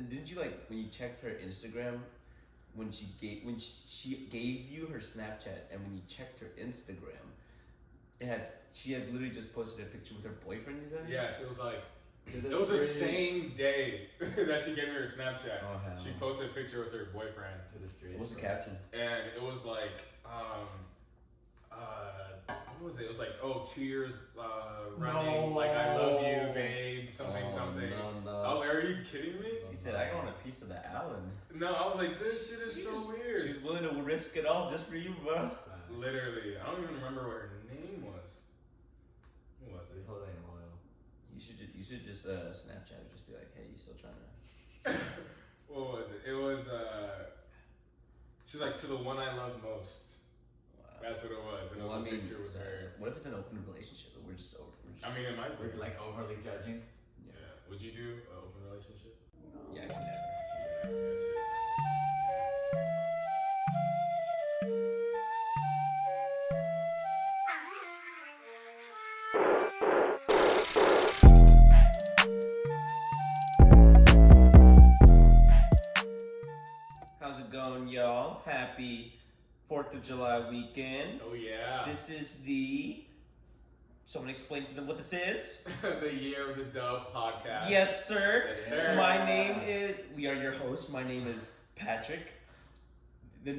didn't you like when you checked her Instagram, when she gave you her Snapchat, and when you checked her Instagram, she had literally just posted a picture with her boyfriend. You said? Yes, it was like. It was the same day that she gave me her Snapchat. Oh, hell. She posted a picture with her boyfriend. To the streets. What's the caption? And it was like, what was it? It was like, 2 years running, like I love you, babe, something. No. I was like, are you kidding me? She said, I want a piece of the Allen. No, I was like, this shit is so weird. She's willing to risk it all just for you, bro. Literally, I don't even remember what her name was. Who was it? You should just Snapchat her, just be like, hey, you still trying to? What was it? It was she's like, to the one I love most. Wow. That's what it was. And it was a picture with her. What if it's an open relationship? We're just I mean, it might be. We're like overly judging. Yeah. Would you do an open relationship? No. Yeah, actually never. How's it going, y'all? Happy 4th of July weekend. Oh, yeah. This is someone explain to them what this is. The Year of the Dub podcast. Yes, sir. Yes, sir. We are your host. My name is Patrick. The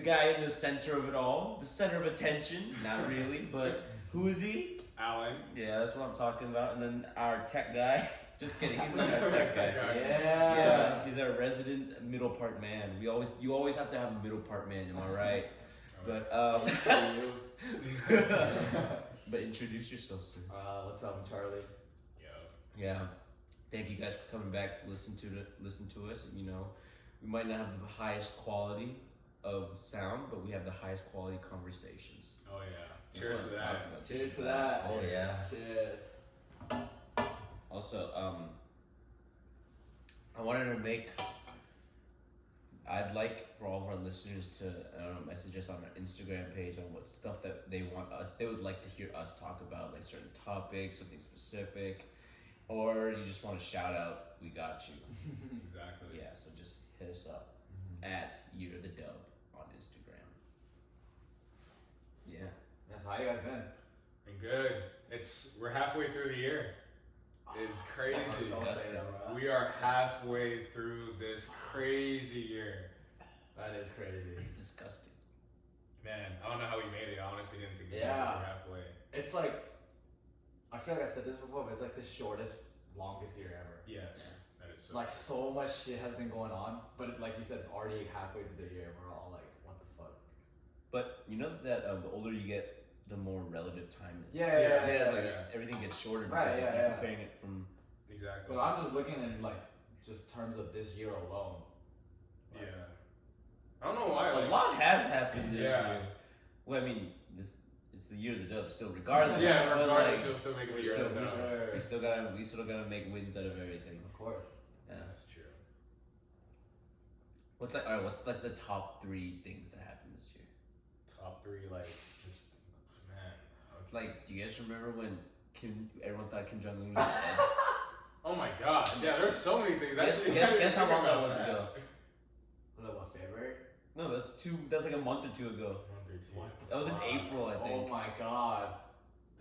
guy in the center of it all, the center of attention. Not really, but who is he? Alan. Yeah, that's what I'm talking about. And then our tech guy. Just kidding, he's not our tech guy. Yeah, he's our resident middle part man. You always have to have a middle part man. Am I right? But but introduce yourself, sir. What's up, I'm Charlie? Yo. Yeah. Thank you guys for coming back to listen to us. You know, we might not have the highest quality of sound, but we have the highest quality conversations. Oh yeah. That's Cheers what to I'm that. talking about. Cheers to that. Oh yeah. Cheers. Also, I wanted to I'd like for all of our listeners to message us on our Instagram page on what stuff that they would like to hear us talk about, like certain topics, something specific, or you just want to shout out, we got you. Exactly. Yeah, so just hit us up at Year of the Dub on Instagram. Yeah. That's how you guys been? And good. We're halfway through the year. It's crazy. We are halfway through this crazy year. That is crazy. It's disgusting. Man, I don't know how we made it. I honestly didn't think we were halfway. It's like, I feel like I said this before, but it's like the shortest, longest year ever. Yes, that is so. Like so much shit has been going on, but like you said, it's already halfway to the year. We're all like, what the fuck? But you know that the older you get, the more relative time is. Yeah. Everything gets shorter. Right, because yeah. You're comparing it from. Exactly. But I'm just looking in like just terms of this year alone. Yeah. I don't know why. A lot has happened this Yeah. year. Well, I mean, it's the Year of the Dub still, regardless. Yeah, but, regardless, like, you'll still make a we year still, of the dub. Sure. we still gotta make wins out of everything. Of course. Yeah. That's true. What's like the top 3 things that happened this year? Top 3, like, just, man. Okay. Like, do you guys remember when everyone thought Kim Jong Un was dead? Oh my god. Yeah, there's so many things. Guess how long that was ago? What, February? No, that's like a month or 2 ago. What the That was in fuck? April, I think. Oh my god.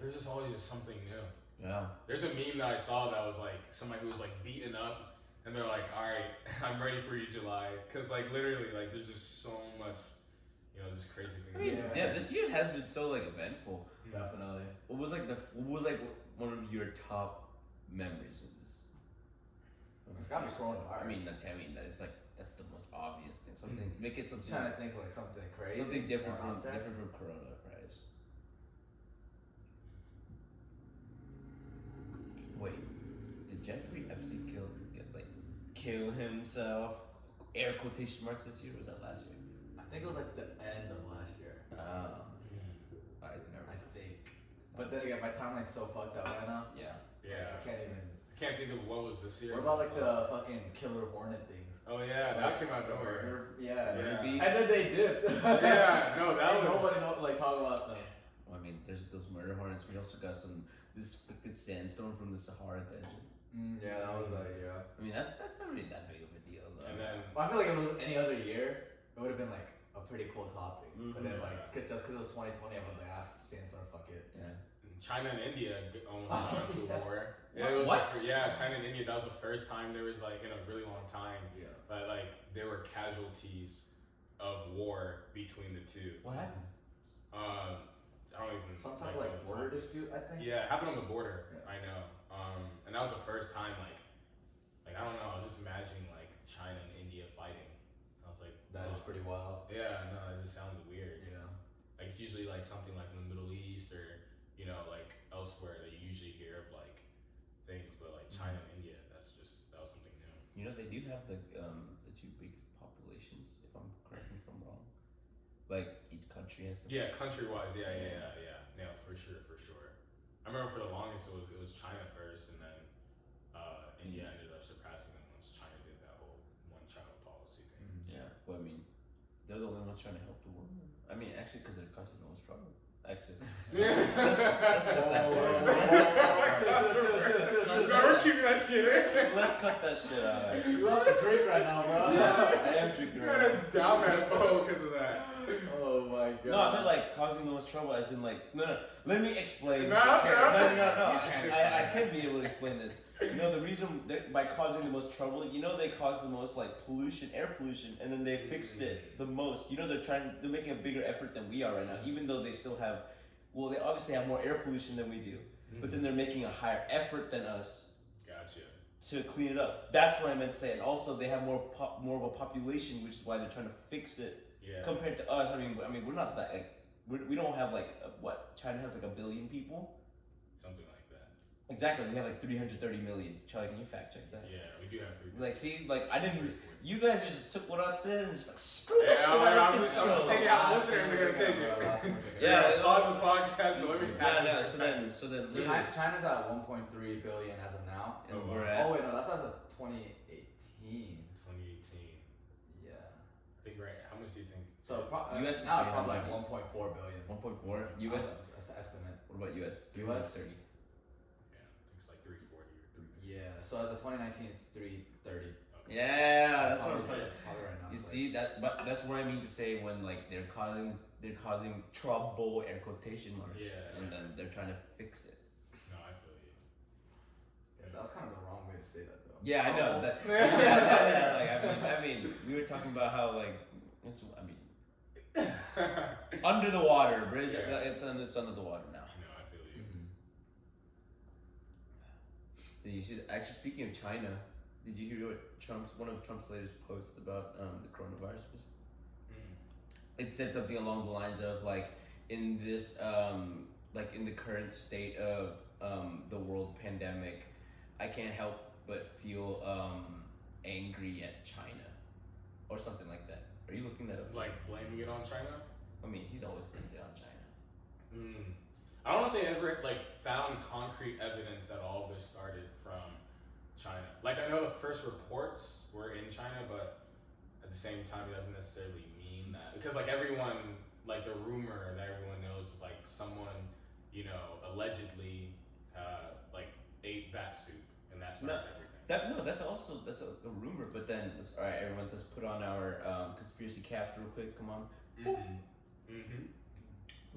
There's just always just something new. Yeah. There's a meme that I saw that was like somebody who was like beaten up, and they're like, "All right, I'm ready for you, July," because like literally, like there's just so much, just crazy things. I mean, Yeah. this year has been so like eventful. Definitely. What was like one of your top memories of this? It's gotta be coronavirus. I mean, it's like that's the most obvious thing. Something make it I'm something trying to think like something crazy. something different out there. from coronavirus. Wait, did Jeffrey Epstein kill himself? Air quotation marks this year, or was that last year? I think it was like the end of last year. Oh. I never. I think. But then again, my timeline's so fucked up right now. Yeah. Yeah. I can't even. I can't think of what was this year. What about like the fucking killer hornet things? Oh yeah, that came out of nowhere. Murder- Yeah. Yeah. Beast. And then they dipped. Yeah, no, that Ain't was. nobody talk about them. Well, I mean, there's those murder hornets. We also got this freaking sandstone from the Sahara Desert. Yeah, that was like, yeah. I mean, that's not really that big of a deal. Well, I feel like if it was any other year, it would have been like a pretty cool topic. But then like, just because it was 2020, everyone's like, Sandstorm, fuck it. Yeah. China and India almost got into a war. What? It was What? Yeah, China and India. That was the first time there was like in a really long time Yeah. that like there were casualties of war between the two. What happened? I don't even. Some type of like know the border topics. dispute, I think. Yeah, it happened on the border. Yeah. I know. And that was the first time like I don't know. I was just imagining like China and India fighting. I was like, That is pretty wild. Yeah, no, it just sounds weird. Yeah. Like it's usually like something like in the Middle East or like elsewhere that you usually hear of like things, but like China and India, that was something new. You know, they do have the two biggest populations, if I'm correct me if I'm wrong. Like each country has. Yeah, country wise, yeah. No, for sure. I remember for the longest it was China first, and then India ended up surpassing them once China did that whole one China policy thing. Yeah, well, I mean, they're the only ones trying to help the world. I mean, actually, because they're causing the most trouble. Actually, let's cut that. We're keeping that shit in. Let's cut that shit out. Actually. You have to drink right now, bro. I am drinking You're right gonna down that bow because of that. Oh my god. now. No, I meant like causing the most trouble, as in like no. Let me explain. No. I can be able to explain this. You know, the reason by causing the most trouble, you know, they caused the most like pollution, air pollution, and then they fixed it the most. You know, they're making a bigger effort than we are right now, even though they still have, well, they obviously have more air pollution than we do, but then they're making a higher effort than us. Gotcha. To clean it up. That's what I meant to say. And also, they have more of a population, which is why they're trying to fix it. Yeah. Compared to us, I mean, we're not that. Like, we don't have like what China has like 1 billion people. Something like that. Exactly, we have like 330 million. Charlie, can you fact check that? Yeah, we do have 3. Like, see, like I didn't. 340. You guys just took what I said and just like screw Yeah, that shit. I'm just taking out listeners are gonna take it. Yeah, pause the podcast, but let me. Yeah, so then, literally, China's at 1.3 billion as of now. and Oh, we're wow. at. Oh wait, no, that's as of 2018. 2018. Yeah. I think right. How much do you think? So US is now it's probably like 300. 1.4 billion. 1.4 US. That's the estimate. What about US? US? 330. Yeah, I think it's like 340 or 3. Yeah. So as of 2019, it's 330. Okay. Yeah, that's what I'm Probably- talking. probably right now. You but- see that, but that's what I mean to say when like they're causing trouble, air quotation marks, Yeah. and then they're trying to fix it. No, I feel you. Yeah, that was kind of the wrong way to say that though. Yeah, I know Trouble. that. Yeah. Like I mean, we were talking about how like it's. I mean, under the water, bridge. Yeah. It's under the water now. No, I feel you. Mhm. Did you see? Actually, speaking of China, did you hear what one of Trump's latest posts about the coronavirus was? It said something along the lines of like in this like in the current state of the world pandemic, I can't help but feel angry at China or something like that. Are you looking that up? Like blaming it on China. I mean, he's always blamed it on China. I don't know if they ever like found concrete evidence that all this started from China. Like I know the first reports were in China, but at the same time, it doesn't necessarily mean that because like everyone, like the rumor that everyone knows is like someone, allegedly like ate bat soup and that's not everything. That's a rumor. But then, all right, everyone, let's put on our conspiracy caps real quick. Come on.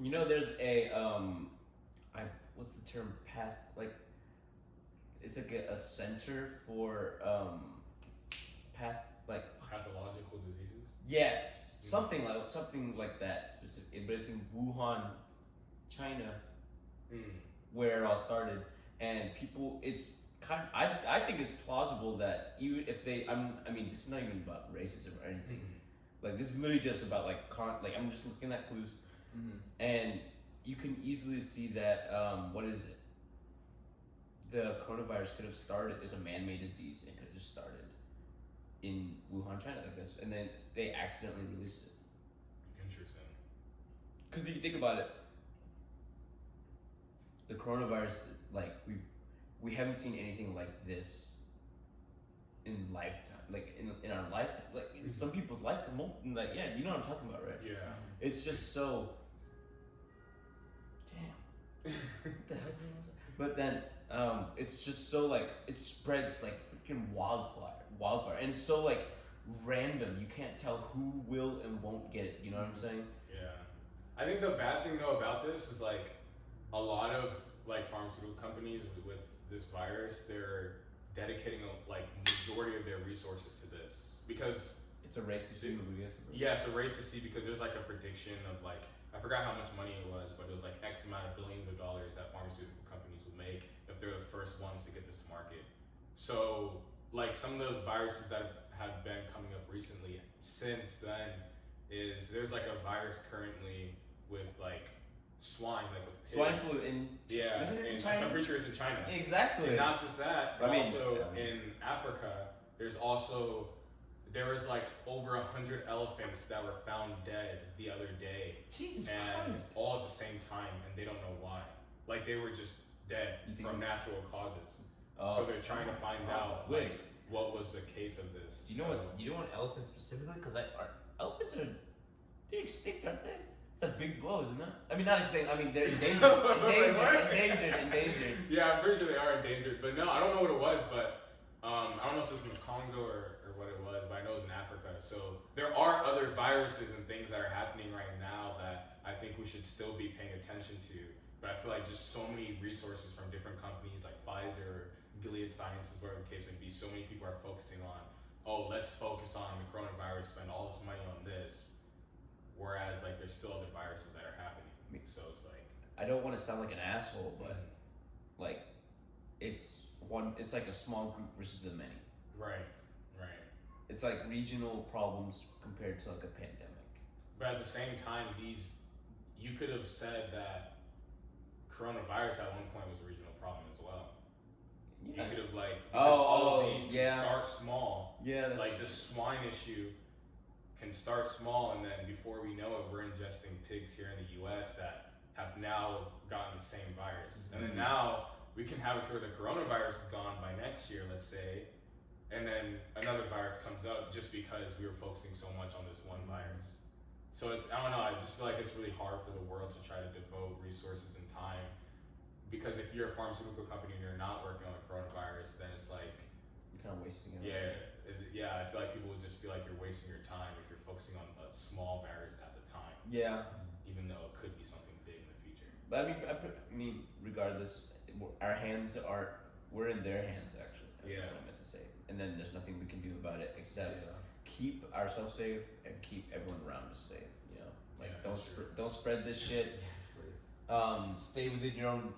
You know, there's a what's the term? It's like a center for Pathological diseases. Yes, something like that specific. But it's in Wuhan, China, where it all started, and people. It's I think it's plausible that even if they, I mean, this is not even about racism or anything. Like this is literally just about like I'm just looking at clues, and you can easily see that what is it? The coronavirus could have started as a man-made disease and could have just started in Wuhan, China, like this, and then they accidentally released it. Interesting. Because if you think about it, the coronavirus, like we haven't seen anything like this in lifetime, like in our lifetime, like in some people's lifetime. Like you know what I'm talking about, right? Yeah. It's just so. Damn. What the hell's going on? But then it's just so like it spreads like freaking wildfire, and it's so like random. You can't tell who will and won't get it. You know what I'm saying? Yeah. I think the bad thing though about this is like a lot of like pharmaceutical companies with this virus, they're dedicating like majority of their resources to this because It's a race to see who gets it. yeah, it's a race to see because there's like a prediction of like I forgot how much money it was, but it was like X amount of billions of dollars that pharmaceutical companies would make if they're the first ones to get this to market. So like some of the viruses that have been coming up recently since then is there's like a virus currently with like swine, like with pigs. Swine flu in Yeah, Isn't it in and China? I'm pretty sure it's in China. exactly. And not just that, but I mean, also yeah. in Africa, there was like over 100 elephants that were found dead the other day, Jesus and Christ. all at the same time, and they don't know why. Like they were just dead You think- from natural causes. Oh, So they're trying to find out wait. like what was the case of this. Do you know what? Do you know what elephants specifically? Because elephants are they're extinct, aren't they? It's a big blow, isn't it? I mean, not extinct. I mean, they're endangered. endangered. Yeah, I'm pretty sure they are endangered, but no, I don't know what it was, but I don't know if it was in the Congo or what it was, but I know it was in Africa. So there are other viruses and things that are happening right now that I think we should still be paying attention to. But I feel like just so many resources from different companies like Pfizer, Gilead Sciences, whatever the case may be, so many people are focusing on, oh, let's focus on the coronavirus, spend all this money on this, whereas like there's still other viruses that are happening. So it's like I don't want to sound like an asshole, but like it's like a small group versus the many. right. It's like regional problems compared to like a pandemic. But at the same time, you could have said that coronavirus at one point was a regional problem as well. You could have like because all of these can start small. Yeah, that's Like the swine issue can start small, and then before we know it, we're ingesting pigs here in the U.S. that have now gotten the same virus, and then now we can have it to where the coronavirus is gone by next year, let's say, and then another virus comes up just because we were focusing so much on this one virus. So it's, I don't know, I just feel like it's really hard for the world to try to devote resources and time, because if you're a pharmaceutical company and you're not working on a coronavirus, then it's like, you're kind of wasting it. I feel like people would just feel like you're wasting your time if you're focusing on a small virus at the time, Yeah, even though it could be something big in the future. but I mean, regardless, we're in their hands actually. That's what I meant to say. And then there's nothing we can do about it except keep ourselves safe and keep everyone around us safe. You know, like don't spread this shit. Stay within your own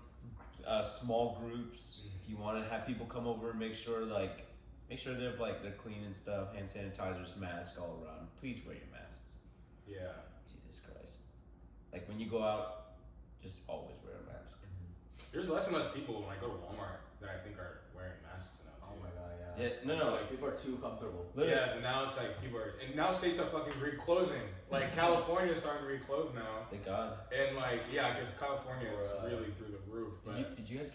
small groups. If you want to have people come over, make sure they're clean and stuff, hand sanitizers, mask all around. Please wear your masks. Yeah. Jesus Christ. Like when you go out, just always wear a mask. There's less and less people when I go to Walmart that I think are wearing masks now too. Oh my god, yeah. Yeah, no, Like people are too comfortable. Yeah, but now it's like people are, and now states are fucking reclosing. Like California's starting to reclose now, Thank God. and like because California is really through the roof. But Did you guys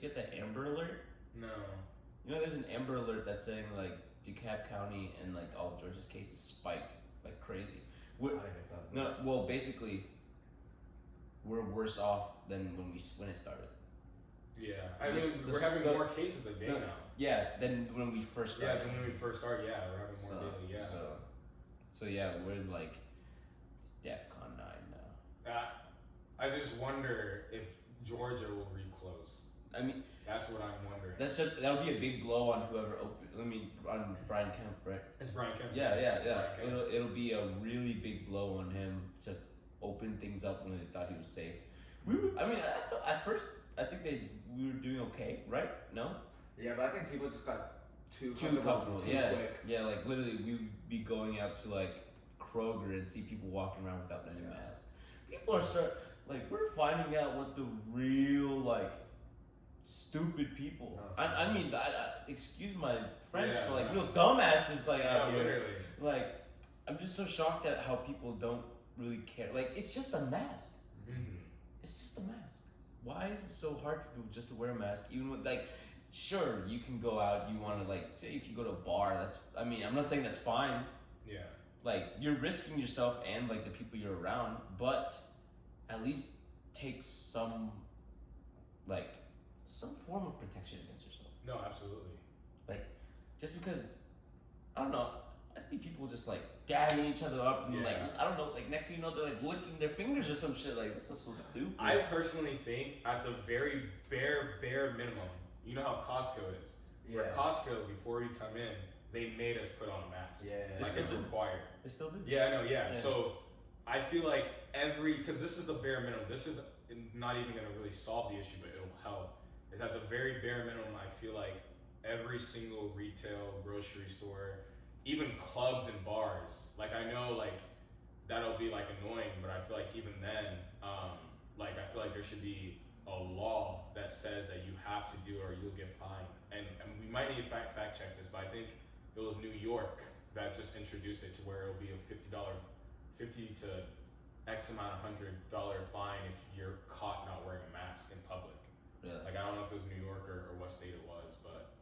get the Amber Alert? no, You know, there's an Amber Alert that's saying like DeKalb County and like all of Georgia's cases spiked like crazy. I didn't get that. No, well, basically, we're worse off than when it started. yeah, I mean This- we're having more cases a day no. now. Yeah, than when we first Yeah, started. than when we first started. Yeah, we're having more daily. Yeah. So yeah, we're in like it's DEFCON 9 now. I just wonder if Georgia will reclose. I mean, That's what I'm wondering. that would be a big blow on whoever opened. I mean, on Brian Kemp, right? It's Brian Kemp. Yeah. Brian Kemp. It'll be a really big blow on him to open things up when they thought he was safe. At first, I think we were doing okay, right? No. Yeah, but I think people just got too comfortable. too Yeah, quick. yeah. Like literally, we would be going out to like Kroger and see people walking around without any masks. People are we're finding out what the real like stupid people. I mean, excuse my French, Yeah, but like no. real dumbasses like Yeah, out here. literally. Like, I'm just so shocked at how people don't really care. Like, it's just a mask. Mm-hmm. It's just a mask. Why is it so hard for people just to wear a mask? Even with like, sure, you can go out. You want to like, say if you go to a bar. I'm not saying that's fine. Yeah. Like, you're risking yourself and like the people you're around, but at least take some form of protection against yourself. No, absolutely. Just because, I don't know, see people just like gabbing each other up and Yeah. like I don't know, like next thing you know they're like licking their fingers or some shit. Like this is so stupid. I personally think at the very bare minimum, you know how Costco is. Yeah. Where Costco, before we come in, they made us put on a mask. Yeah. Like it's required. They still do. Yeah, I know. Yeah. Yeah. So I feel like because this is the bare minimum. This is not even gonna really solve the issue, but it'll help. Is at the very bare minimum. I feel like every single retail, grocery store, even clubs and bars. Like I know, like that'll be like annoying, but I feel like even then, like I feel like there should be a law that says that you have to do it or you'll get fined. And we might need to fact check this, but I think it was New York that just introduced it to where it'll be a $50 to X amount of $100 fine if you're caught not wearing a mask in public. Really? Like I don't know if it was New York or what state it was, but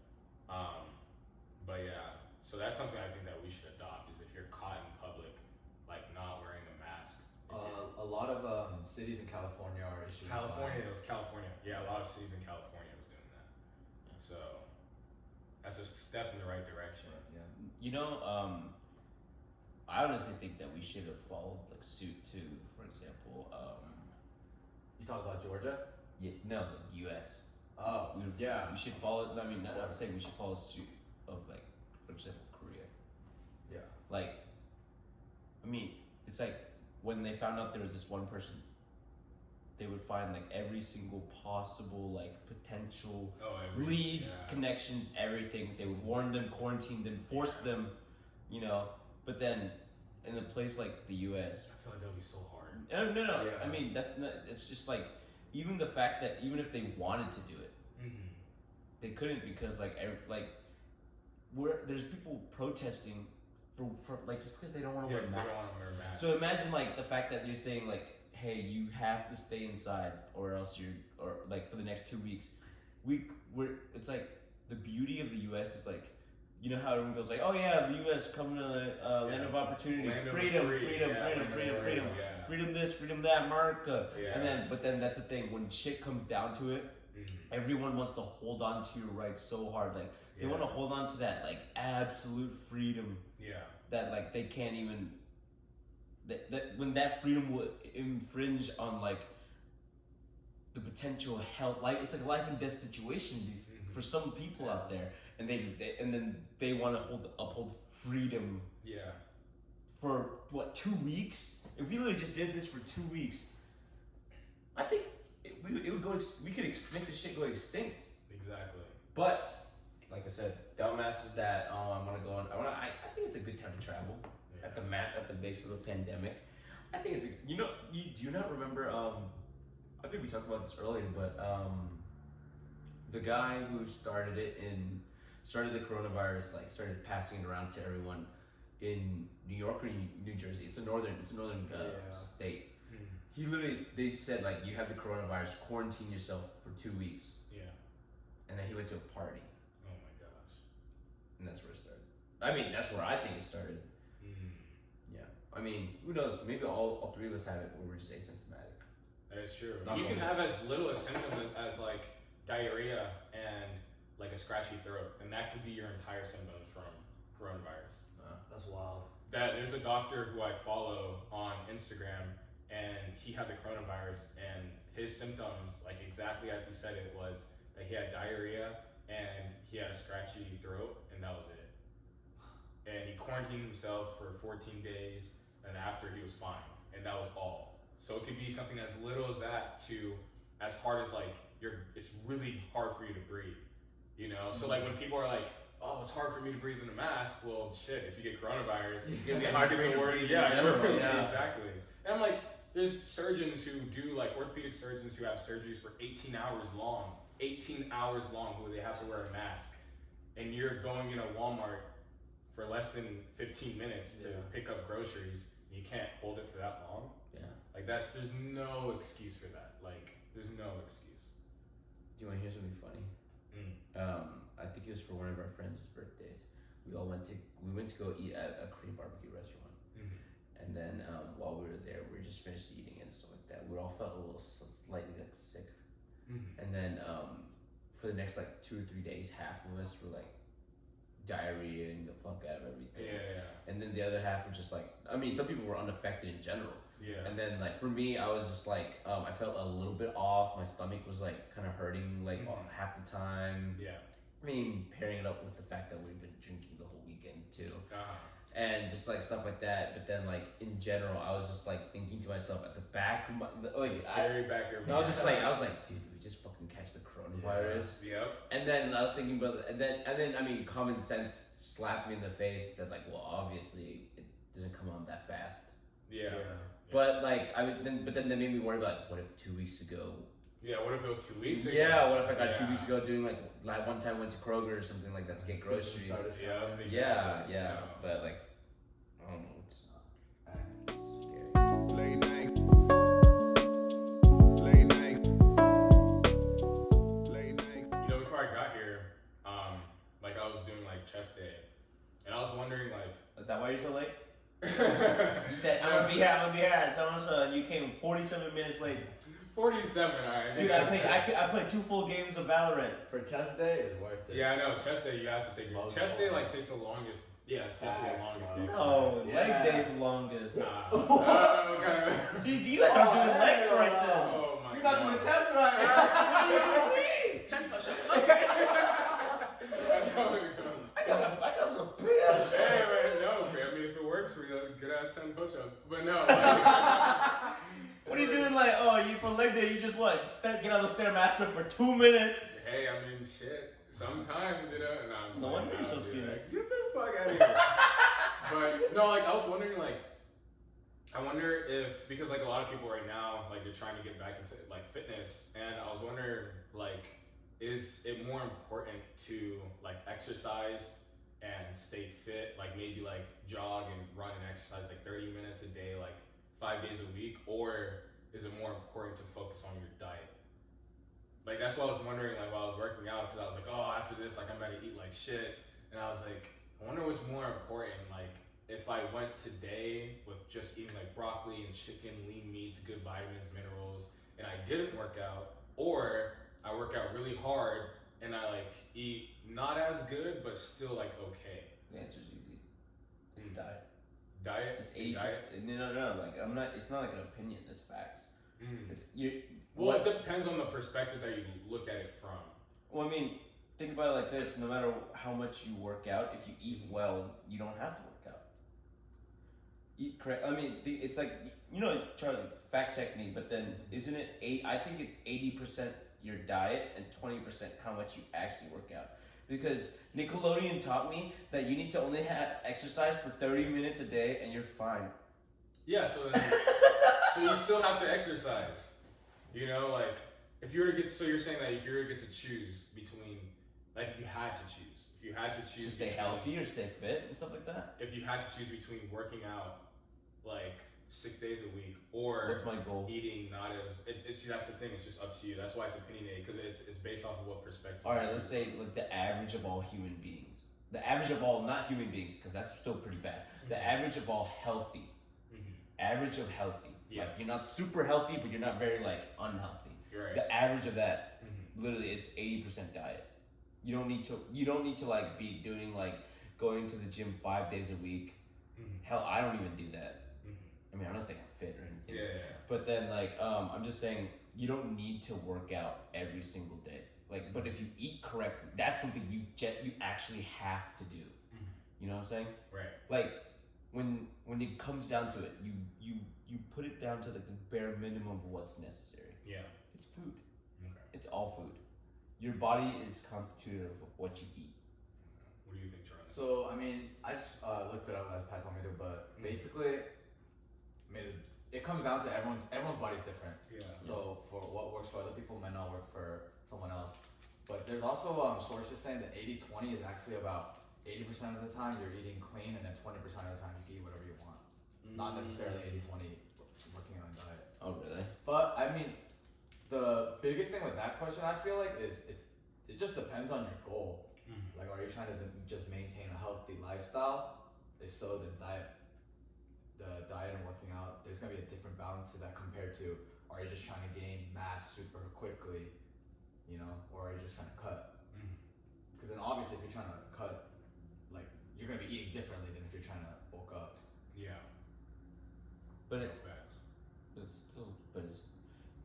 yeah. So that's something I think that we should adopt is if you're caught in public, like not wearing a mask. A lot of cities in California are issuing California, it fines. was California. Yeah, a lot of cities in California was doing that. So that's a step in the right direction. Yeah. You know, I honestly think that we should have followed like suit too. For example, You talk about Georgia? no, the U.S. Oh, We should follow. I mean, I'm saying we should follow suit of like, for example, Korea. Yeah. Like, I mean, it's like when they found out there was this one person, they would find like every single possible like potential leads, yeah. connections, everything. They would warn them, quarantine them, force them, you know. But then, in a place like the U.S., I feel like that would be so hard. no. Yeah. I mean, that's not. It's just like even the fact that even if they wanted to do it, Mm-hmm. they couldn't because there's people protesting for like just because they don't want to Yeah, wear 'cause they don't masks. want to wear masks. So imagine like the fact that you're saying like, hey, you have to stay inside or else or like for the next 2 weeks. It's like the beauty of the U.S. is like, you know how everyone goes like, oh yeah, the U.S. coming to the land of opportunity, Land of freedom, free. freedom, Yeah, freedom, land of freedom, free, freedom, yeah. freedom this, freedom that, America. Yeah. But then that's the thing when shit comes down to it, everyone wants to hold on to your rights so hard, like they want to hold on to that like absolute freedom. Yeah. That like they can't even that when that freedom would infringe on like the potential health, like it's like a life and death situation for some people out there, and then they want to uphold freedom Yeah. for what 2 weeks? If we literally just did this for 2 weeks, I think it would go. We could make this shit go extinct. Exactly. But like I said, dumbass is that I want to go on. I think it's a good time to travel Yeah. at the base of the pandemic. I think it's do you not remember? I think we talked about this earlier, but the guy who started the coronavirus, like started passing it around to everyone in New York or New Jersey. It's a northern state. They said like you have the coronavirus, quarantine yourself for 2 weeks, Yeah. and then he went to a party. Oh my gosh. And that's where it started. I mean, that's where I think it started. Yeah. I mean, who knows? Maybe all three of us have it, but we're just asymptomatic. That is true. Not You can going have as little as symptoms as like diarrhea and like a scratchy throat, and that could be your entire symptoms from coronavirus. That's wild. There's a doctor who I follow on Instagram, and he had the coronavirus, and his symptoms, like exactly as he said it, was that he had diarrhea and he had a scratchy throat, and that was it. And he quarantined himself for 14 days, and after he was fine, and that was all. So it could be something as little as that to as hard as like it's really hard for you to breathe, you know? So like when people are like, oh, it's hard for me to breathe in a mask. Well, shit, if you get coronavirus, It's gonna be hard for you to breathe in general, yeah. Exactly. And I'm like, there's surgeons who do, like orthopedic surgeons who have surgeries for 18 hours long, who they have to wear a mask. And you're going in a Walmart for less than 15 minutes to pick up groceries. And you can't hold it for that long. Yeah. Like there's no excuse for that. Like there's no excuse. Do you want to hear something funny? I think it was for one of our friends' birthdays. We went to go eat at a Korean barbecue restaurant, and then while we were there, we just finished eating and stuff like that. We all felt a little slightly like sick, and then for the next like 2 or 3 days, half of us were like diarrheaing the fuck out of everything. Yeah. And the other half were just like, I mean, some people were unaffected in general. Yeah. And then like for me, I was just like, I felt a little bit off. My stomach was like kind of hurting like half the time. Yeah. I mean, pairing it up with the fact that we've been drinking the whole weekend too. Uh-huh. And just like stuff like that. But then like in general, I was just like thinking to myself at the back of my, like Very back of I was just like, dude, did we just fucking catch the coronavirus? Yep. And then I was thinking about, and then I mean, common sense slapped me in the face and said like, well, obviously it doesn't come on that fast. Yeah. But like but then they made me worry about what if 2 weeks ago. Yeah, what if it was 2 weeks ago? Yeah, what if I got 2 weeks ago doing like one time went to Kroger or something like that to get groceries. Yeah, exactly. Yeah. But like, I don't know, it's scary. Late night. You know, before I got here, like I was doing like chest day, and I was wondering like. Is that why you're so late? You You said I'm gonna be here at so and you came 47 minutes late. 47, alright. Dude, I played 2 full games of Valorant. For chest day, it's worth it. Yeah, I know. Chest day, you have to take your Love chest it. day. Like takes the longest. Yeah, it's definitely the longest. Day. No, Yeah. leg day's the longest. Nah. Oh, okay. See, you guys are doing legs right then. Oh my You're god. not doing chest right now. 10 push-ups. That's how it goes. I got some pills. Hey, man, no, man. I mean, if it works for you, good ass 10 push-ups. But no. Like, What are you doing? Like, you for leg day? You just get on the stairmaster for 2 minutes. hey, I mean, shit. Sometimes, you know. Nah, No wonder you're so dude, skinny. like, get the fuck out of here. But no, like I was wondering, like, I wonder if because like a lot of people right now, like they're trying to get back into like fitness, and I was wondering, like, is it more important to like exercise and stay fit, like maybe like jog and run and exercise like 30 minutes a day, like 5 days a week, or is it more important to focus on your diet? Like that's what I was wondering, like while I was working out, because I was like, oh, after this, like I'm about to eat like shit, and I was like, I wonder what's more important, like if I went today with just eating like broccoli and chicken, lean meats, good vitamins, minerals, and I didn't work out, or I work out really hard and I like eat not as good but still like okay. The answer's easy. It's diet. Diet? It's 80%. Diet? No. Like I'm not. It's not like an opinion. It's facts. Mm. It's you. Well, it depends on the perspective that you look at it from. Well, I mean, think about it like this: no matter how much you work out, if you eat well, you don't have to work out. Eat correct. I mean, it's like Charlie. Fact check me, but then isn't it 8? I think it's 80% your diet and 20% how much you actually work out. Because Nickelodeon taught me that you need to only have exercise for 30 minutes a day, and you're fine. Yeah, so then, so you still have to exercise. You know, like if you were to get, so you're saying that if you were to get to choose between, like if you had to choose To stay between- healthy or stay fit and stuff like that. if you had to choose between working out like 6 days a week or What's my goal? eating not as see that's the thing, it's just up to you. That's why it's opinionated, because it's based off of what perspective. All right, let's say like the average of all human beings. The average of all, not human beings, because that's still pretty bad. The average of all healthy. Average of healthy. Yeah. Like you're not super healthy, but you're not very like unhealthy. You're right. The average of that, literally, it's 80% diet. You don't need to like be doing like going to the gym 5 days a week. Hell, I don't even do that. I mean, I'm not saying I'm fit or anything. Yeah. But then like I'm just saying you don't need to work out every single day. Like, but if you eat correctly, that's something you actually have to do. You know what I'm saying? Right. Like when it comes down to it, you put it down to like the bare minimum of what's necessary. Yeah. It's food. Okay. It's all food. Your body is constituted of what you eat. What do you think, Charlie? So, I mean, I just looked it up as Pat told me to, but basically, I mean, it comes down to everyone's body's different. Yeah. So, for what works for other people might not work for someone else. But there's also sources saying that 80-20 is actually about 80% of the time you're eating clean, and then 20% of the time you can eat whatever you want. Not necessarily 80-20 working on diet. Oh really? But I mean, the biggest thing with that question, I feel like, is it just depends on your goal. Like, are you trying to just maintain a healthy lifestyle? If so, then the diet and working out, there's gonna be a different balance to that compared to, are you just trying to gain mass super quickly, or are you just trying to cut? Because then obviously, if you're trying to cut, like, you're gonna be eating differently than if you're trying to bulk up. Yeah. But No it, facts. but it's still, but it's,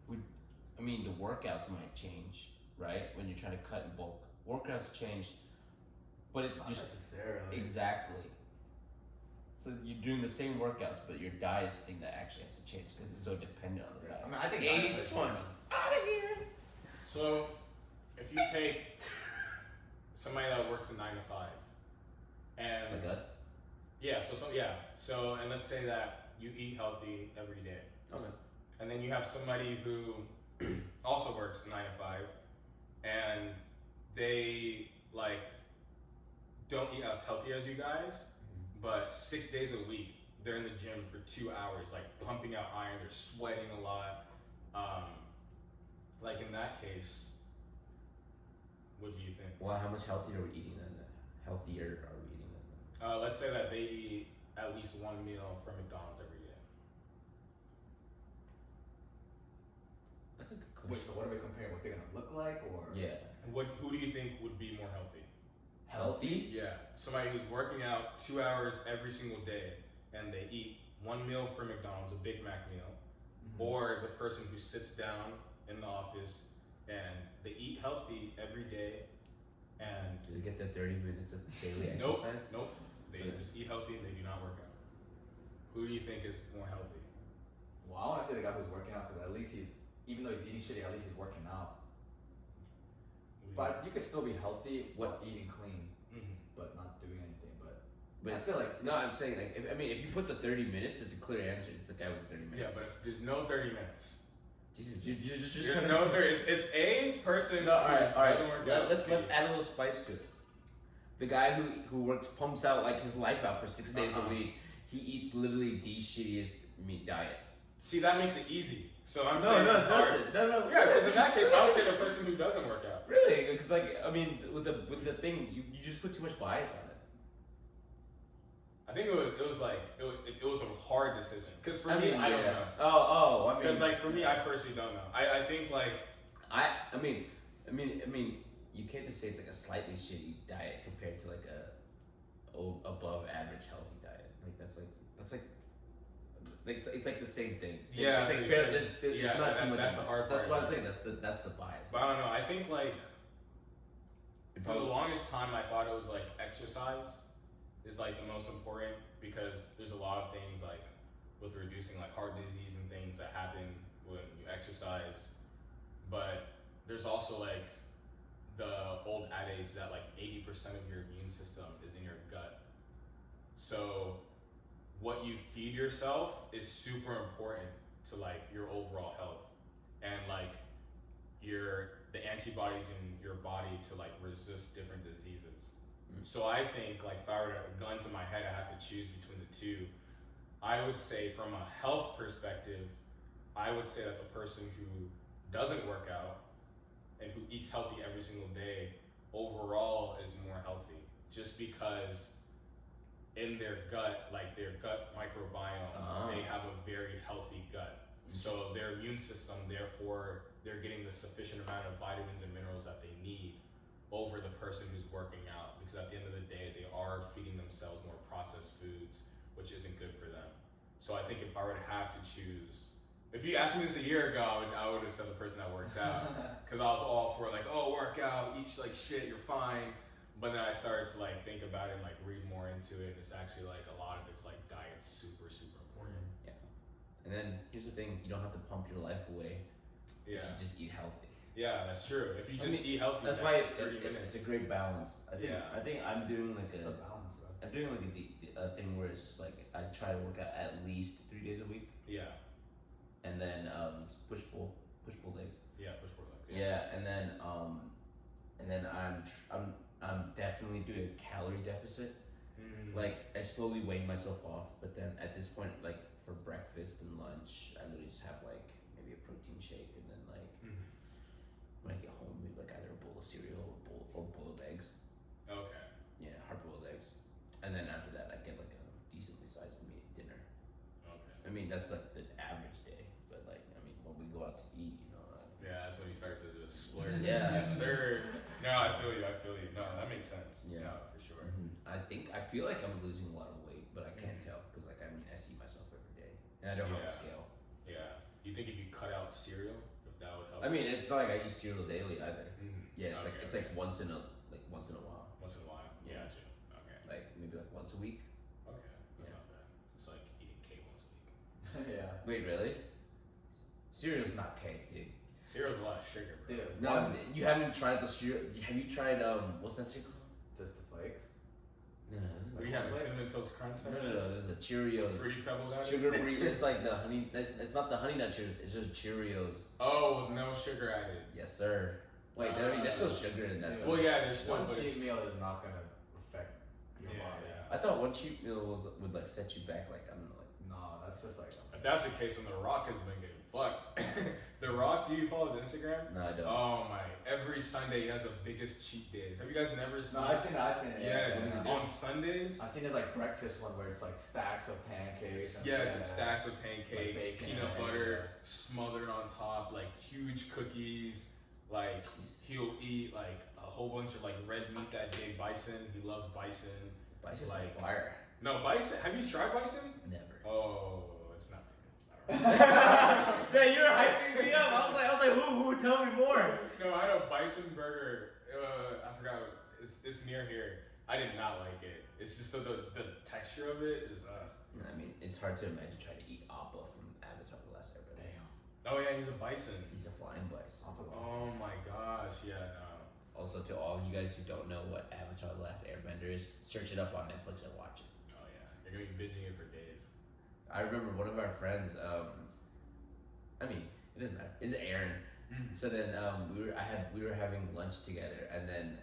would, I mean, the workouts might change, right? When you're trying to cut in bulk, workouts change, but it Not just necessarily. exactly. So you're doing the same workouts, but your diet is the thing that actually has to change because it's so dependent on the Yeah. diet. I mean, I think 80-20. Out of here. So, if you take somebody that works a 9 to 5, and Like us. yeah, so and let's say that you eat healthy every day, Okay. and then you have somebody who also works 9 to 5, and they like don't eat as healthy as you guys, but 6 days a week they're in the gym for 2 hours, like pumping out iron. They're sweating a lot. Like in that case, what do you think? Well, how much healthier are we eating than that? Healthier are we eating than that? Let's say that they eat at least one meal from McDonald's every day. That's a good Wait, question. so what are we comparing? What they're gonna look like, or Yeah. Who do you think would be more healthy? Healthy? Yeah, somebody who's working out 2 hours every single day and they eat one meal from McDonald's, a Big Mac meal, or the person who sits down in the office and they eat healthy every day and Do they get the 30 minutes of daily nope, exercise? nope, they So- just eat healthy and they do not work out. Who do you think is more healthy? Well, I want to say the guy who's working out because at least he's, even though he's eating shitty, at least he's working out. But you can still be healthy while eating clean, Mhm. but not doing anything. But But I it's, feel like no, I'm saying like if you put the 30 minutes, it's a clear answer. It's the guy with the 30 minutes. Yeah, but if there's no 30 minutes, Jesus, you're just there's trying no to. 30. It's a person No, all right. who doesn't work out. Let's add a little spice to it. The guy who works pumps out like his life out for 6 days a week. He eats literally the shittiest meat diet. See, that makes it easy. So I'm No, saying no, it's hard. that's it. No. Yeah, because in that case, I would say the person who doesn't work out. Really, because like I mean, with the thing, you just put too much bias on it. I think it was a hard decision. Because for I me, mean, I don't yeah. know. Oh, I mean, Because like for me, I personally don't know. I think like I mean, you can't just say it's like a slightly shitty diet compared to like a above average healthy diet. Like that's like it's like the same thing. Yeah, it's like because- there's yeah, not too that's- much. that's the hard That's part. what I'm saying. That's the bias. but I don't know. I think like If for I- the longest time, I thought it was like exercise is like the most important because there's a lot of things like with reducing like heart disease and things that happen when you exercise. But there's also like the old adage that like 80% of your immune system is in your gut. So what you feed yourself is super important to like your overall health and like the antibodies in your body to like resist different diseases. So I think like if I were to gun to my head, I have to choose between the two. I would say from a health perspective, I would say that the person who doesn't work out and who eats healthy every single day overall is more healthy just because in their gut, like their gut microbiome, they have a very healthy gut. So their immune system, therefore, they're getting the sufficient amount of vitamins and minerals that they need over the person who's working out. Because at the end of the day, they are feeding themselves more processed foods, which isn't good for them. So I think if I were to have to choose, if you asked me this a year ago, I would have said the person that works out. Because I was all for like, oh, work out, eat like shit, you're fine. But then I started to like think about it and like read more into it. And it's actually like a lot of it's like diet's super, super important. Yeah. And then here's the thing: you don't have to pump your life away. Yeah. If you just eat healthy. Yeah, that's true. If you I just mean, eat healthy, That's why it's 30 minutes. a great balance. Yeah. I think I'm doing like it's a balance, bro. I'm doing like a thing where it's just like I try to work out at least 3 days a week, Yeah. and then push pull legs. Yeah, push pull legs. Yeah, and then I'm definitely doing a calorie deficit. Mm. Like I slowly weighed myself off, but then at this point, like for breakfast and lunch, I literally just have like maybe a protein shake, and then like Mhm. when I get home, maybe like either a bowl of cereal or boiled eggs. Okay. Yeah, hard boiled eggs, and then after that, I get like a decently sized meat dinner. Okay. I mean that's like the average day, but like I mean when we go out to eat, you know. Yeah, that's when you start to just splurge. Yeah. Yes, sir. No, I feel you. No, that makes sense. Yeah. No, for sure. I feel like I'm losing a lot of weight, but I can't tell because like I mean and I don't have a Yeah. scale. Yeah. You think if you cut out cereal, if that would help? I mean, it's not like I eat cereal daily either. Mhm. Yeah, it's Okay, it's like once in a while, once in a while. Yeah. Gotcha. Okay. like maybe like once a week. Okay. That's Yeah. not bad. It's like eating cake once a week. Yeah. Wait, really? Cereal's not cake, dude. Cereal's a lot of sugar, bro. Dude, No, you haven't tried the cereal. Have you tried what's that shit called? just the flakes. No, it was We like have a Cinnamon Toast Crunch no, type no, shit? no, it was the Cheerios. Fruity Pebbles out of it? Sugar free. It's like the honey. It's not the honey nut Cheerios. It's just Cheerios. Oh, with no sugar added. Yes, sir. Wait, I mean, there's still sugar in that. Dude. Well, yeah, there's still, One but cheat it's, meal is not gonna affect your Yeah, body. yeah. I thought one cheat meal would like set you back. Like I don't know. Like No, that's just like. if that's the case, then The Rock has been getting fucked. The Rock, do you follow his Instagram? no, I don't. Oh my! Every Sunday he has the biggest cheat days. Have you guys never seen? No, I've seen it. Yes, Yeah. on Sundays. I've seen his like breakfast one where it's like stacks of pancakes. And Yes, yeah. it's stacks of pancakes, bacon peanut and butter smothered on top, like huge cookies. Like he'll eat like a whole bunch of like red meat that day. Bison, he loves bison. Bison's like- fire. No, bison. Have you tried bison? Never. Oh, it's not very good. Yeah, you were hyping me up. I was like, who? Tell me more. No, I had a bison burger. I forgot. It's near here. I did not like it. It's just the texture of it is. I mean, it's hard to imagine trying to eat Appa from Avatar: The Last Airbender. Damn. Oh yeah, he's a bison. He's a flying bison. Oh my gosh, yeah, no. Also, to all of you guys who don't know what Avatar: The Last Airbender is, search it up on Netflix and watch it. Oh yeah, you're gonna be binging it for days. I remember one of our friends. I mean, it doesn't matter. It's Aaron. So then we were having lunch together, and then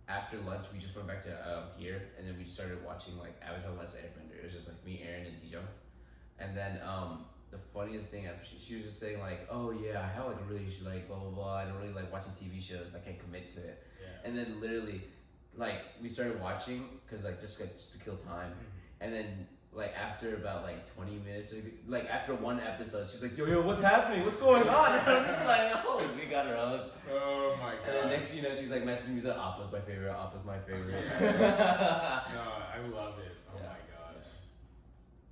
after lunch we just went back to here, and then we just started watching like Avatar: The Last Airbender. It was just like me, Aaron, and Dijon. And then the funniest thing, she was just saying like, oh yeah, I have like a really like blah blah blah. I don't really like watching TV shows. I can't commit to it. Yeah. And then literally, like we started watching because like just to kill time, and then. Like after about like 20 minutes, like after one episode, she's like, yo, what's happening? What's going on? And I'm just like, oh, we got her hooked. Oh my god. And then next thing you know, she's like messaging me, like, Appa's my favorite, Appa's my favorite. No, I love it. Oh Yeah. my gosh.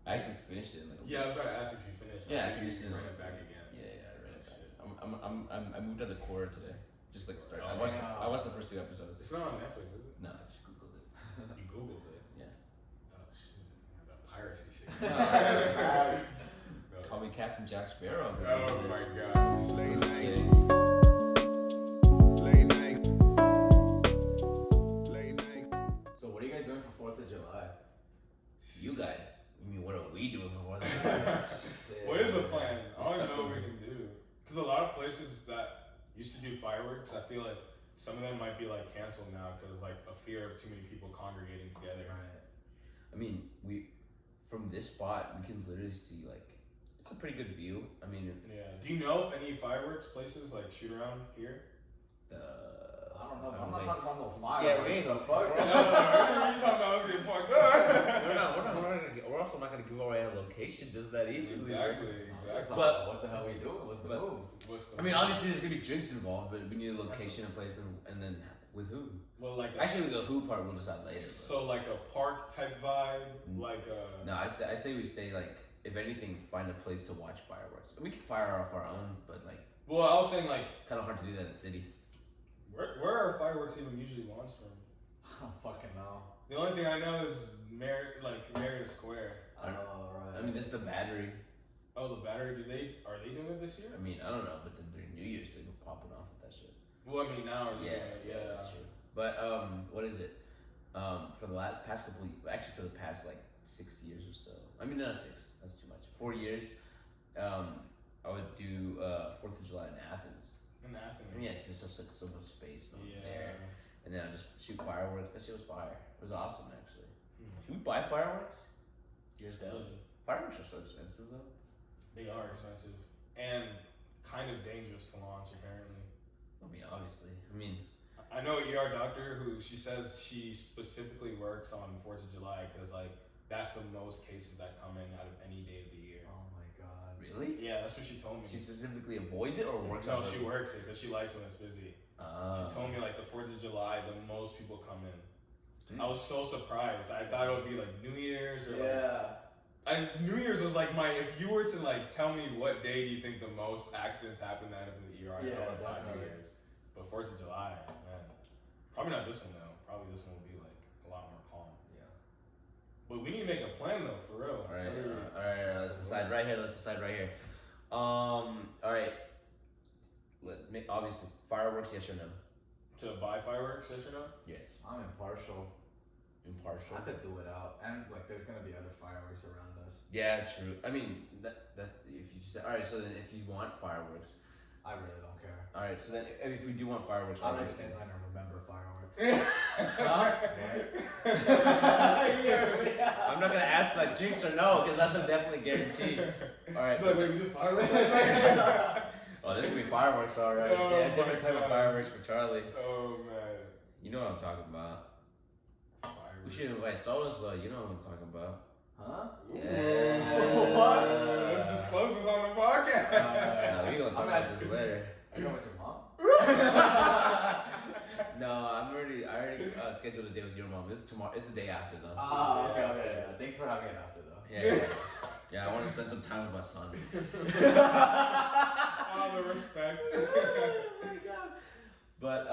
I actually finished it in like a Yeah, I was about to ask if you finished. Yeah, I think finished you it. Bring it back again. Yeah, I read it. Oh, shit. I moved on to Korra today. Just like start. Oh, I watched the first 2 episodes. It's not on Netflix, is it? No, I just googled it. You googled it. Yeah. Oh shit. That piracy shit. Call me Captain Jack Sparrow. Oh my gosh. Late night, Yeah. late night, late night. So what are you guys doing for 4th of July? You guys. You mean what are we doing for 4th of July? What is the plan? I don't even Stuff know what in we can do. Because a lot of places that used to do fireworks, I feel like some of them might be like canceled now because like a fear of too many people congregating together. Right. I mean, from this spot, we can literally see like it's a pretty good view. I mean, Yeah. Do you know if any fireworks places like shoot around here? the I don't know, but I'm don't not think- talking about no fire. Yeah, we ain't the gonna- fuck. You talking about us getting fucked up? we're also not gonna give away our location just that easily. Exactly, That's exactly. not But- what the hell we doing? What's the but- move? What's the I mean, obviously there's gonna be drinks involved, but we need a location in place, and then with who? well, like a, Actually, the who part we'll decide later. But. so like a park type vibe, Mm. like a No, I say we stay like, if anything, find a place to watch fireworks. We can fire off our own, but like Well, I was saying like kind of hard to do that in the city. where are fireworks even usually launched from? I don't fucking know. The only thing I know is Marietta Square. I don't know, right? I mean, it's the battery. Oh, the battery. Are they doing it this year? I mean, I don't know, but during New Year's they go popping off with that shit. Well, I mean now. Are they Yeah, doing it? that's true. But what is it? For the past couple, actually for the past like 6 years or so. I mean, not 6. That's too much. 4 years. I would do 4th of July in Athens. In Athens. I mean, yeah, it's just so much space. No one's Yeah. there. And then I just shoot fireworks. That shit was fire. It was awesome, actually. Hmm. Should we buy fireworks? Years down. Really. Fireworks are so expensive though. They are expensive and kind of dangerous to launch. Apparently. I mean, obviously. I mean, I know an ER doctor who she says she specifically works on 4th of July because like that's the most cases that come in out of any day of the year. Oh my god. really? Yeah, that's what she told me. She specifically avoids it or works No, on she it? works it because she likes when it's busy. She told me like the 4th of July, the most people come in. Hmm. I was so surprised. I thought it would be like New Year's or like Yeah. And New Year's was like if you were to like tell me what day do you think the most accidents happen at the end of the year, I know about New Year's. But 4th of July, man. Probably not this one though. Probably this one will be like a lot more calm. Yeah. But we need to make a plan though, for real. All right. Let's decide right here. All right. Obviously, fireworks, yes or no? To buy fireworks, yes or no? Yes. I'm impartial. Impartial. I could do it out, and like there's gonna be other fireworks around us. Yeah, true. I mean, that if you say, all right, so then if you want fireworks, I really don't care. all right, so then if we do want fireworks, I don't obviously- even remember fireworks. I'm not gonna ask like jinx or no, because that's a definitely guarantee. All right. But wait, we do fireworks like Oh, there's gonna be fireworks, all right. Oh Yeah, my different type of God. fireworks for Charlie. Oh man. You know what I'm talking about. We Fireworks. should invite so-and-so, you know what I'm talking about. Huh? Yeah. What? Let's disclose this on the podcast. No, we gonna talk I'm about at- this later. I go with your mom. No, I already scheduled a day with your mom. It's tomorrow. It's the day after though. Ah, okay. Thanks for having it after though. Yeah, I want to spend some time with my son. All the respect. Oh my god. But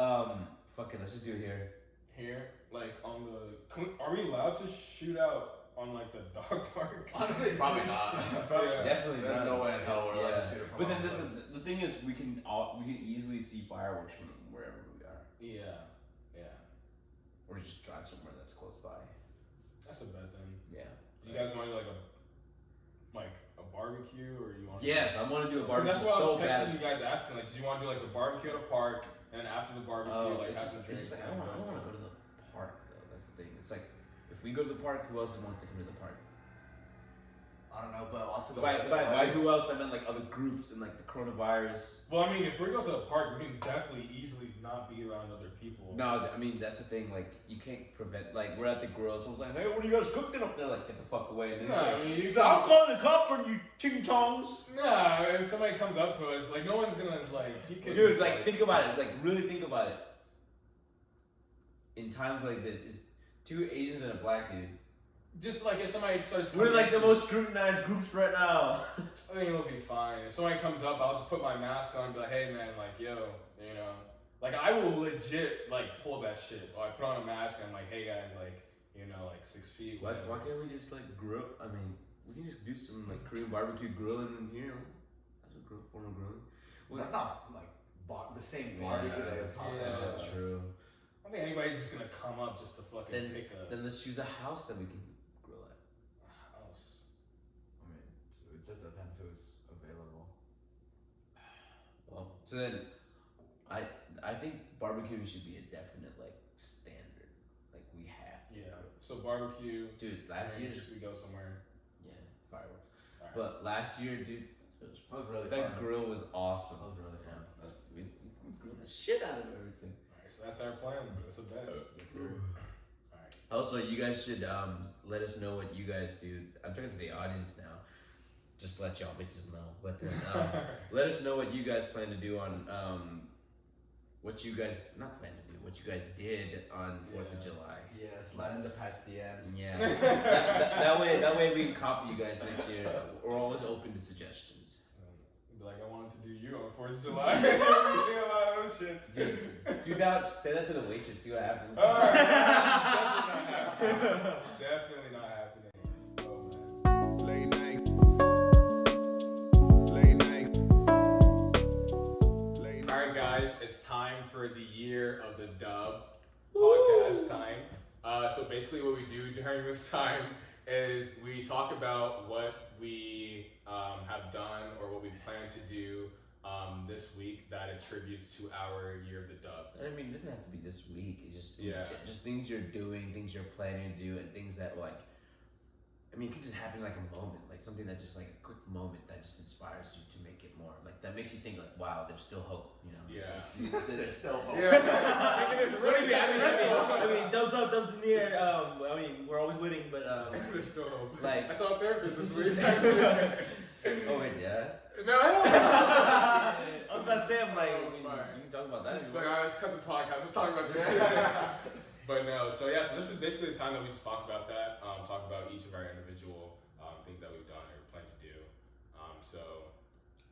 fuck it, let's just do it here. Here, like on the, are we allowed to shoot out on like the dog park? Honestly, probably not. Yeah. Definitely There's not. no way in hell we're allowed to shoot it from But then our this place. is the thing is we can easily see fireworks from wherever we are, Yeah. or just drive somewhere that's close by. That's a bet then. Yeah. You guys want to do like a barbecue, or you want? Yes, I want to do a 'Cause barbecue that's what I so was texting bad. you guys asking. Like, did you want to do like a barbecue at a park, and after the barbecue, like it's have just, some it's drinks? just like, I and don't want to go to the park though. That's the thing. It's like if we go to the park, who else wants to come to the park? I don't know, but also By who else? I meant like other groups and like the coronavirus. Well, I mean, if we go to the park, we can definitely easily not be around other people. No, I mean that's the thing. Like you can't prevent. Like we're at the grill, someone's like, "Hey, what are you guys cooking up there?" Like get the fuck away. And then No, he's I like, mean, he's like, I'm calling the cop for you, ching chongs. Nah, if somebody comes up to us, like no one's gonna like. He could, Dude, like think about it. Like really think about it. In times like this, it's two Asians and a black dude. just like if somebody starts. We're coming like the up- most scrutinized groups right now. I think it'll be fine. If somebody comes up, I'll just put my mask on and be like, hey man, like, yo, you know. Like, I will legit, like, pull that shit. Or I put on a mask and I'm like, hey guys, like, you know, like 6 feet. Why whatever. can't we just like grill? I mean, we can just do some like Korean barbecue grilling in here. That's a form of grilling. Well, that's not like the same barbecue that you're talking so about. true. I don't think anybody's just gonna come up just to fucking Then pick a then let's choose a house that we can grill at. house. I mean, it just depends who's available. Well, so then, I think barbecuing should be a definite like standard. Like we have to. Yeah. So barbecue. Dude, last year, we go somewhere. yeah, fireworks. Alright. But last year, dude, it was That was really that fun. grill was awesome. That was really fun. We grilled the shit out of everything. Alright, so that's our plan. That's a bet. Yes, sir. Alright. Also, you guys should let us know what you guys do. I'm talking to the audience now. Just let y'all bitches know. But then let us know what you guys plan to do on what you guys not plan to do. What you guys did on 4th of Yeah. July. Yeah, slide in the Pat's DMs. Yeah. that way we can copy you guys next year. We're always open to suggestions. Be like, I wanted to do you on 4th of July. We did a lot of those shits. Dude, do that. Say that to the waitress. See what happens. Alright. Definitely not happening. Oh, man. Late night. Late night. Late night. Alright, guys, it's time for the year of the dub podcast time. So basically, what we do during this time is we talk about what we have done or what we plan to do this week that attributes to our year of the dub. I mean, it doesn't have to be this week. It's just Yeah. just things you're doing, things you're planning to do, and things that like. I mean, it could just happen like a moment, like something that just like a quick moment that just inspires you to make it more. Like that makes you think like, wow, there's still hope. You know. Yeah. There's still hope. Yeah, it's really sentimental. I mean, thumbs up, thumbs in the air. I mean, we're always winning, but There's still hope. like. I saw a therapist this week. Actually. Oh wait, yeah. No, I don't. I was about to say, I'm like, I mean, Right. you can talk about that. if you Like, want. all right, let's cut the podcast. Let's talk about this shit. But no, so yeah, so this is basically the time that we just talk about that, talk about each of our individual things things that we've done or plan to do. So,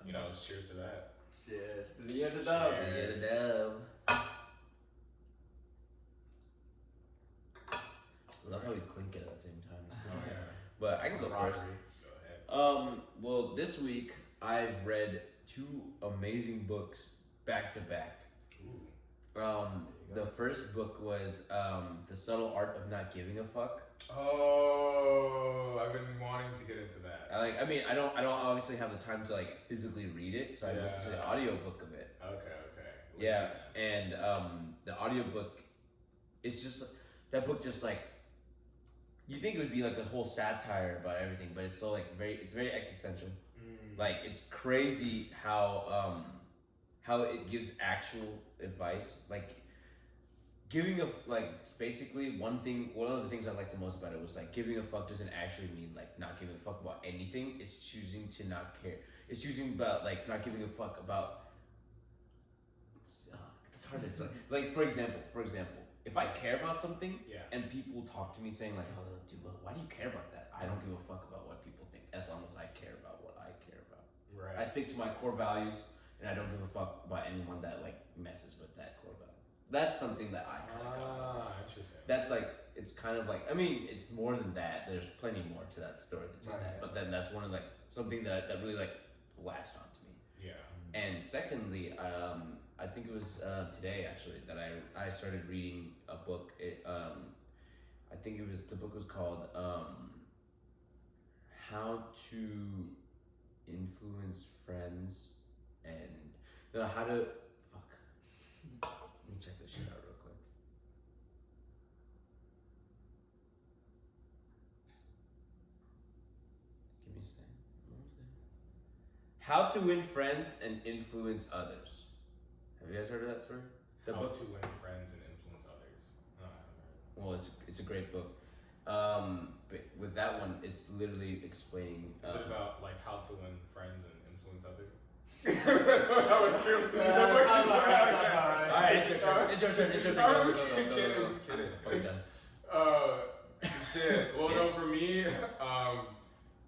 you know, cheers to that. Cheers to the year of the dove. The year of the dove. I love how we clink it at the same time. Oh, yeah. But I can go first. Go ahead. Well, this week I've read 2 amazing books back to back. Ooh. The first book was The Subtle Art of Not Giving a Fuck. Oh, I've been wanting to get into that. I don't obviously have the time to like physically read it, so I listened to the audiobook of it. Okay. Let's Yeah, see and the audiobook, it's just that book just like you think it would be like a whole satire about everything, but it's so like it's very existential. Like it's crazy how it gives actual advice, like giving basically one of the things I liked the most about it was like giving a fuck doesn't actually mean like not giving a fuck about anything. It's choosing to not care. It's choosing about like not giving a fuck about. It's hard to explain. Like for example, if I care about something, Yeah. and people talk to me saying like, "Oh, dude, why do you care about that?" I don't give a fuck about what people think as long as I care about what I care about. Right. I stick to my core values, and I don't give a fuck about anyone that like messes with that core value. That's something that I kind of got. Interesting. That's like it's kind of like it's more than that. There's plenty more to that story than just that. But then that's one of like something that really like latched on to me. Yeah. And secondly, I think it was today actually that I started reading a book. I think the book was called How to Influence Friends and how to fuck. Let me check this shit out real quick. Give me a second. What was it? How to Win Friends and Influence Others. Have you guys heard of that story? The How book? to win friends and influence others. No, I haven't heard. Well, it's a great book. But with that one, it's literally explaining. Is it about like how to win friends and influence others? That's what I would assume. Sounds alright. Alright, it's your turn. I'm just kidding. Fucking done. Shit. Well, no, for me,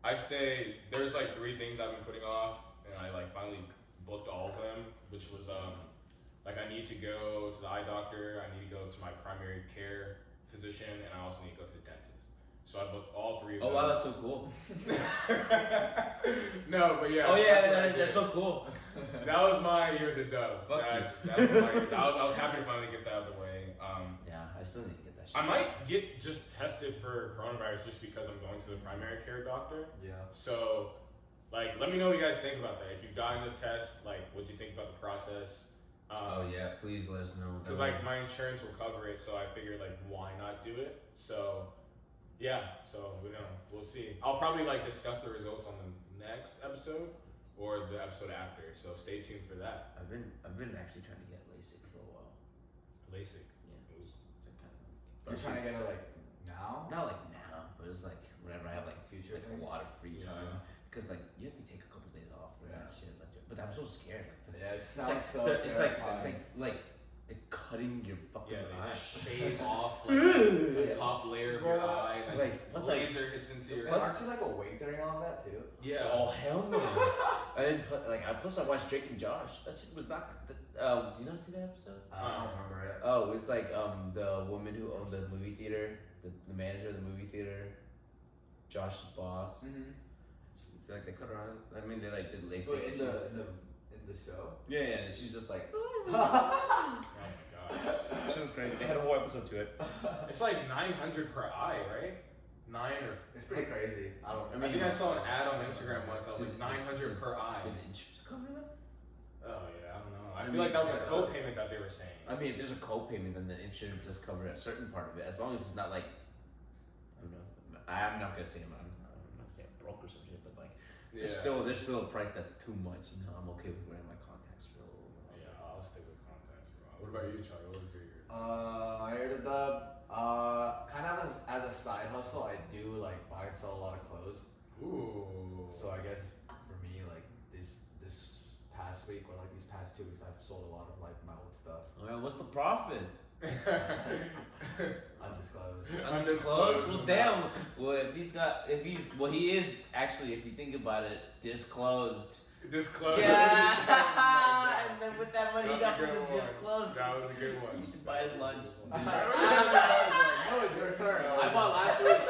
I'd say there's like 3 things I've been putting off, and I like finally booked all of them, which was like I need to go to the eye doctor, I need to go to my primary care physician, and I also need to go to the dentist. So I booked all 3 of them. Oh wow, that's so cool. No, but yeah. Oh so yeah, that's so cool. That was my year of the dove. Fuck That was my year. I was happy to finally get that out of the way. Yeah, I still need to get that shit. I might get just tested for coronavirus just because I'm going to the primary care doctor. Yeah. So, like, let me know what you guys think about that. If you've gotten the test, like, what do you think about the process? Oh yeah, please let us know. Because like my insurance will cover it, so I figured like why not do it? So, yeah. So we'll see. I'll probably like discuss the results on the next episode or the episode after. So stay tuned for that. I've been actually trying to get LASIK for a while. LASIK. Yeah, it's like kind of. You're trying to get it like now? Not like now, but it's like whenever I have like Future like thing? a lot of free Yeah. time because like you have to take a couple days off for that shit. Like, but I'm so scared. Yeah, it It's sounds like so it's like terrifying. cutting your fucking Yeah, eye. they shave off like the Yeah. top layer of your Bro, eye, and like, what's like- laser hits into your. And aren't you like awake during all of that too? Yeah. Oh hell no! I didn't put plus I watched Drake and Josh. That shit was not. Do you not see that episode? I don't remember it. Oh, it's like the woman who owned the movie theater, the manager of the movie theater, Josh's boss. Mm-hmm. It's like they cut her eyes. I mean, they like did LASIK. So and in the show? yeah, and she's just like. Oh my god. She was crazy. They had a whole episode to it. It's like 900 per eye, right? 9 or. It's pretty crazy. I don't. I think I saw an ad on Instagram once. I was Does- like 900 does- per eye. Does insurance cover that? Oh yeah, I don't know. I I feel mean, like that was a yeah. co-payment that they were saying. I mean, if there's a co-payment, then the insurance does cover a certain part of it, as long as it's not like, I don't know. I'm not gonna say I'm not gonna say I'm broke or some shit, but like, Yeah. there's still a price that's too much. You know, I'm okay with wearing my contacts for a little while. Yeah, I'll stick with contacts. What about you, Charlie? What was your year? I heard of the kind of as a side hustle, I do like buy and sell a lot of clothes. Ooh. So I guess for me, like this past week or like these past 2 weeks, I've sold a lot of like my old stuff. Oh, yeah, what's the profit? Undisclosed. Well, damn. Well, he is actually, if you think about it, disclosed. Disclosed. Yeah. And then with that money he That's got a from good the one. disclosed. That was a good one. You should buy his lunch. No, it's your turn. I bought last week.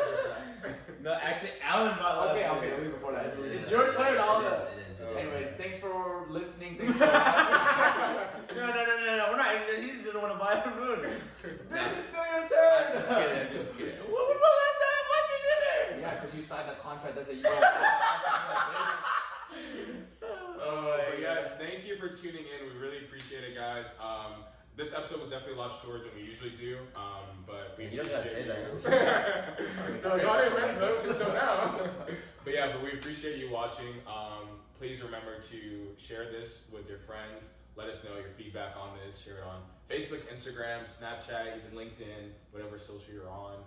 No, actually, Alan bought last Okay, week. the week before that. It is. It's your turn, all It of is, us. it is. Anyways, thanks for listening. Thanks for watching. No. We're not. He's gonna want to buy a room. This is still your turn. I'm just kidding. What was the last time? What you did? Yeah, because you signed a contract that said you don't. But yes, thank you for tuning in. We really appreciate it, guys. This episode was definitely a lot shorter than we usually do. But we You don't gotta say that. No, y'all didn't remember those until now. But yeah, we appreciate you watching. Please remember to share this with your friends. Let us know your feedback on this. Share it on Facebook, Instagram, Snapchat, even LinkedIn, whatever social you're on.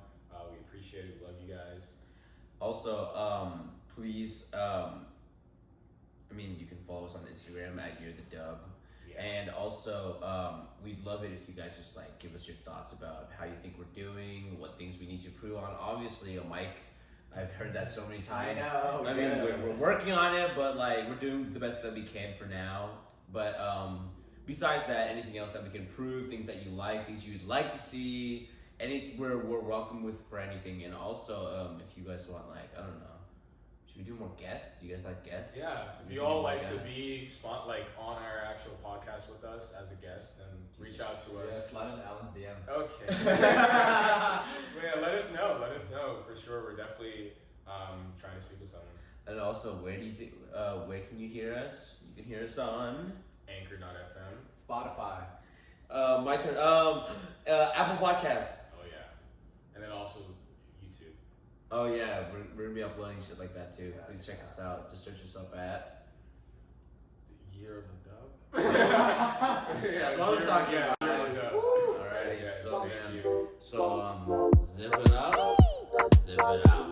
We appreciate it. We love you guys. Also, please, you can follow us on Instagram at You're the Dub. Yeah. And also, we'd love it if you guys just like give us your thoughts about how you think we're doing, what things we need to improve on. Obviously, a mic, I've heard that so many times. I know. We're working on it, but like we're doing the best that we can for now. But besides that, anything else that we can improve, things that you like, things you'd like to see, we're welcome for anything. And also, if you guys want, like, I don't know, should we do more guests? Do you guys like guests? Yeah, if you all like to be on our actual podcast with us as a guest, then reach out to Yeah, us. slide into Alan's DM. Okay. Yeah, let us know. Let us know for sure. We're definitely trying to speak with someone. And also, where do you think? Where can you hear us? You can hear us on Anchor.fm. Spotify. my turn. Apple Podcast. Oh yeah, and then also YouTube. Oh yeah, we're gonna be uploading shit like that too. Please check us out. Just search us up at. Year of the Dub. That's what I'm talking Yeah, about. Year of the Dub. Alrighty, Yes, so thank man, you. zip it up, zip it out.